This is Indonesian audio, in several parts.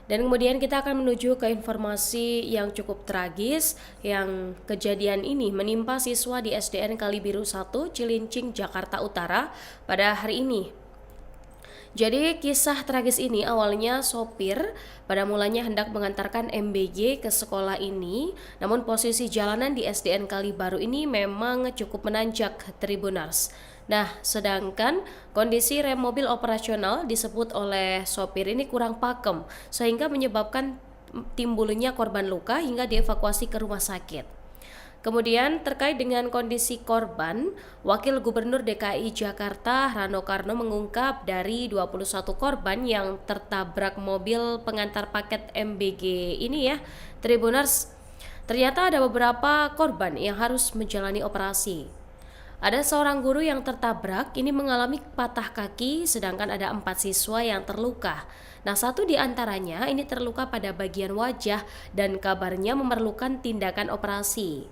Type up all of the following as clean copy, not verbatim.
Dan kemudian kita akan menuju ke informasi yang cukup tragis yang kejadian ini menimpa siswa di SDN Kalibiru 1 Cilincing, Jakarta Utara pada hari ini. Jadi kisah tragis ini awalnya sopir pada mulanya hendak mengantarkan MBG ke sekolah ini, namun posisi jalanan di SDN Kalibaru ini memang cukup menanjak Tribuners. Nah, sedangkan kondisi rem mobil operasional disebut oleh sopir ini kurang pakem, sehingga menyebabkan timbulnya korban luka hingga dievakuasi ke rumah sakit. Kemudian terkait dengan kondisi korban, Wakil Gubernur DKI Jakarta Rano Karno mengungkap dari 21 korban yang tertabrak mobil pengantar paket MBG ini ya, Tribuners, ternyata ada beberapa korban yang harus menjalani operasi. Ada seorang guru yang tertabrak, ini mengalami patah kaki, sedangkan ada 4 siswa yang terluka. Nah, satu di antaranya ini terluka pada bagian wajah dan kabarnya memerlukan tindakan operasi.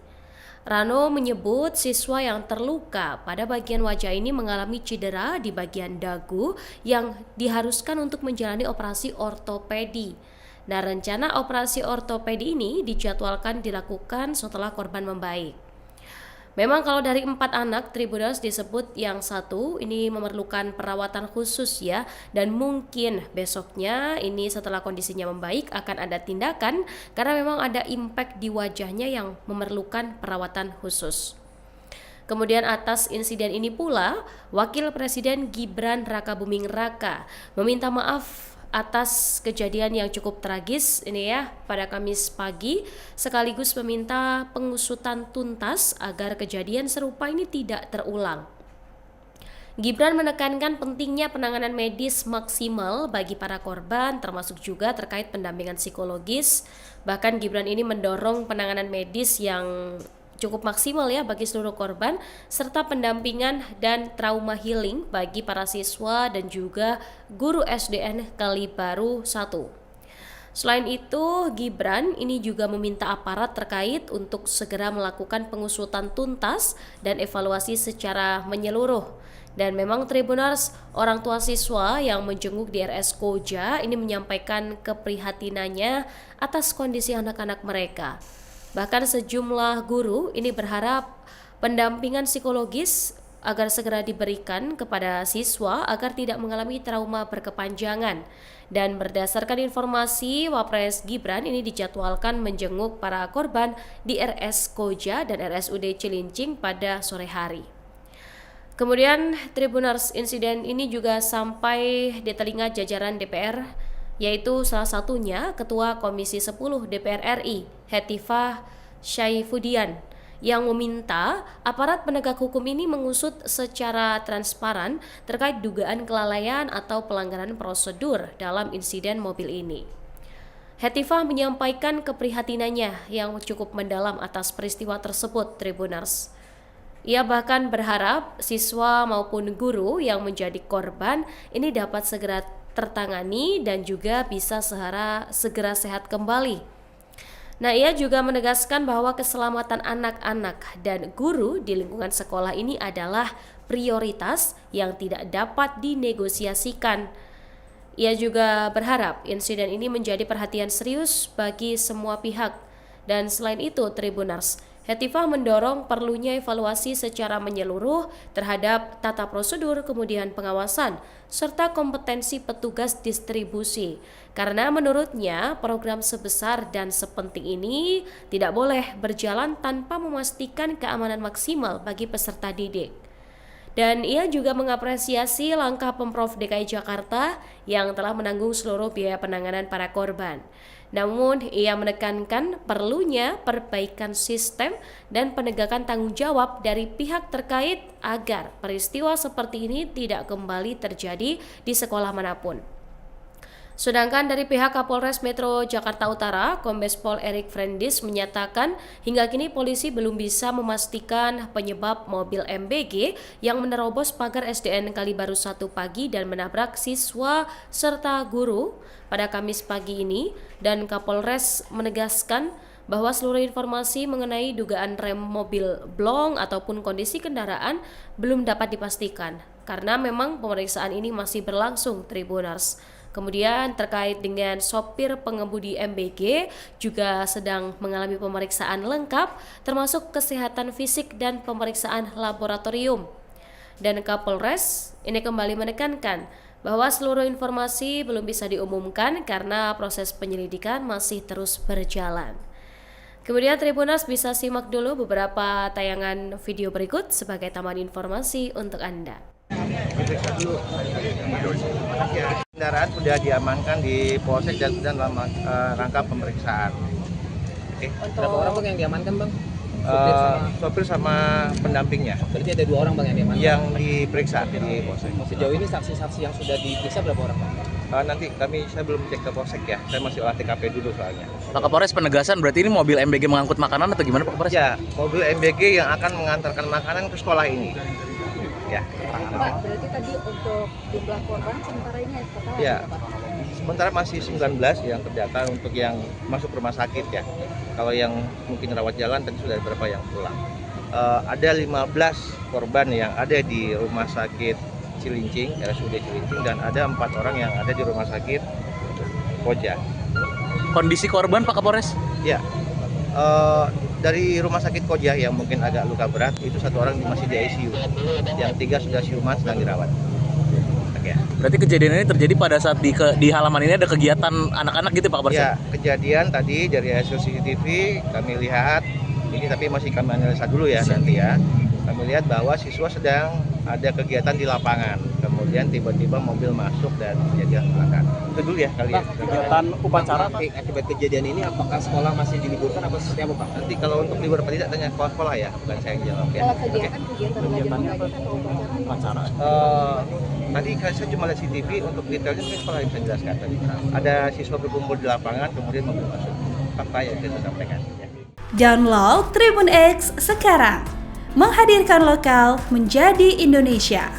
Rano menyebut siswa yang terluka pada bagian wajah ini mengalami cedera di bagian dagu yang diharuskan untuk menjalani operasi ortopedi. Nah, rencana operasi ortopedi ini dijadwalkan dilakukan setelah korban membaik. Memang kalau dari 4 anak Tribuners disebut yang satu ini memerlukan perawatan khusus ya, dan mungkin besoknya ini setelah kondisinya membaik akan ada tindakan karena memang ada impact di wajahnya yang memerlukan perawatan khusus. Kemudian atas insiden ini pula, Wakil Presiden Gibran Rakabuming Raka meminta maaf atas kejadian yang cukup tragis ini ya pada Kamis pagi, sekaligus meminta pengusutan tuntas agar kejadian serupa ini tidak terulang. Gibran menekankan pentingnya penanganan medis maksimal bagi para korban, termasuk juga terkait pendampingan psikologis. Bahkan Gibran ini mendorong penanganan medis yang cukup maksimal ya bagi seluruh korban, serta pendampingan dan trauma healing bagi para siswa dan juga guru SDN Kalibaru 1. Selain itu, Gibran ini juga meminta aparat terkait untuk segera melakukan pengusutan tuntas dan evaluasi secara menyeluruh. Dan memang Tribuners, orang tua siswa yang menjenguk di RS Koja ini menyampaikan keprihatinannya atas kondisi anak-anak mereka. Bahkan sejumlah guru ini berharap pendampingan psikologis agar segera diberikan kepada siswa agar tidak mengalami trauma berkepanjangan. Dan berdasarkan informasi, Wapres Gibran ini dijadwalkan menjenguk para korban di RS Koja dan RSUD Cilincing pada sore hari. Kemudian Tribuners, insiden ini juga sampai di telinga jajaran DPR, yaitu salah satunya Ketua Komisi 10 DPR RI, Hetifah Syaifudian, yang meminta aparat penegak hukum ini mengusut secara transparan terkait dugaan kelalaian atau pelanggaran prosedur dalam insiden mobil ini. Hetifah menyampaikan keprihatinannya yang cukup mendalam atas peristiwa tersebut, Tribuners. Ia bahkan berharap siswa maupun guru yang menjadi korban ini dapat segera tertangani dan juga bisa segera sehat kembali. Nah, ia juga menegaskan bahwa keselamatan anak-anak dan guru di lingkungan sekolah ini adalah prioritas yang tidak dapat dinegosiasikan. Ia juga berharap insiden ini menjadi perhatian serius bagi semua pihak. Dan selain itu, Tribuners, Hetifah mendorong perlunya evaluasi secara menyeluruh terhadap tata prosedur, kemudian pengawasan, serta kompetensi petugas distribusi. Karena menurutnya program sebesar dan sepenting ini tidak boleh berjalan tanpa memastikan keamanan maksimal bagi peserta didik. Dan ia juga mengapresiasi langkah Pemprov DKI Jakarta yang telah menanggung seluruh biaya penanganan para korban. Namun, ia menekankan perlunya perbaikan sistem dan penegakan tanggung jawab dari pihak terkait agar peristiwa seperti ini tidak kembali terjadi di sekolah manapun. Sedangkan dari pihak Kapolres Metro Jakarta Utara, Kombes Pol Erik Frendis menyatakan hingga kini polisi belum bisa memastikan penyebab mobil MBG yang menerobos pagar SDN Kalibaru 1 pagi dan menabrak siswa serta guru pada Kamis pagi ini, dan Kapolres menegaskan bahwa seluruh informasi mengenai dugaan rem mobil blong ataupun kondisi kendaraan belum dapat dipastikan karena memang pemeriksaan ini masih berlangsung, Tribuners. Kemudian terkait dengan sopir pengemudi MBG juga sedang mengalami pemeriksaan lengkap termasuk kesehatan fisik dan pemeriksaan laboratorium. Dan Kapolres ini kembali menekankan bahwa seluruh informasi belum bisa diumumkan karena proses penyelidikan masih terus berjalan. Kemudian Tribuners bisa simak dulu beberapa tayangan video berikut sebagai tambahan informasi untuk Anda. Kendaraan sudah diamankan di Polsek dan sedang dalam rangka pemeriksaan. Berapa orang bang yang diamankan bang? Sopir sama pendampingnya. Berarti ada 2 orang bang yang diamankan? Yang diperiksa di Polsek. Sejauh ini saksi-saksi yang sudah diperiksa berapa orang bang? Nanti saya belum cek ke Polsek ya, saya masih olah TKP dulu soalnya. Pak Kapolres, penegasan berarti ini mobil MBG mengangkut makanan atau gimana Pak Kapolres? Ya, mobil MBG yang akan mengantarkan makanan ke sekolah ini. Ya. Pak, berarti tadi untuk jumlah korban sementara ini total Ya. berapa? Sementara masih 19 yang terdata untuk yang masuk rumah sakit ya. Kalau yang mungkin rawat jalan tadi sudah ada beberapa yang pulang. Ada 15 korban yang ada di rumah sakit Cilincing, RSUD Cilincing, dan ada 4 orang yang ada di rumah sakit Koja. Kondisi korban Pak Kapolres? Ya, dari rumah sakit Koja yang mungkin agak luka berat itu 1 orang masih di ICU, yang 3 sudah siuman sedang dirawat. Ya. Berarti kejadian ini terjadi pada saat di halaman ini ada kegiatan anak-anak gitu Pak Kapolres? Ya, kejadian tadi dari hasil CCTV kami lihat, ini tapi masih kami analisa dulu ya nanti ya. Kami lihat bahwa siswa sedang ada kegiatan di lapangan, kemudian tiba-tiba mobil masuk dan terjadi kecelakaan. Itu dulu ya kali ya. Kegiatan upacara akibat kejadian ini apakah sekolah masih diliburkan atau seperti apa Pak? Nanti kalau untuk libur apa tidak tanya sekolah ya, bukan saya yang jawab ya. Kalau kegiatan belajar mengajar atau upacara? Tadi saya cuma lihat CCTV, untuk detailnya mungkin sekolah yang bisa jelaskan tadi. Ada siswa berkumpul di lapangan, kemudian mobil masuk. Fakta yang kita sampaikan. Ya. Download Tribun X sekarang, menghadirkan lokal menjadi Indonesia.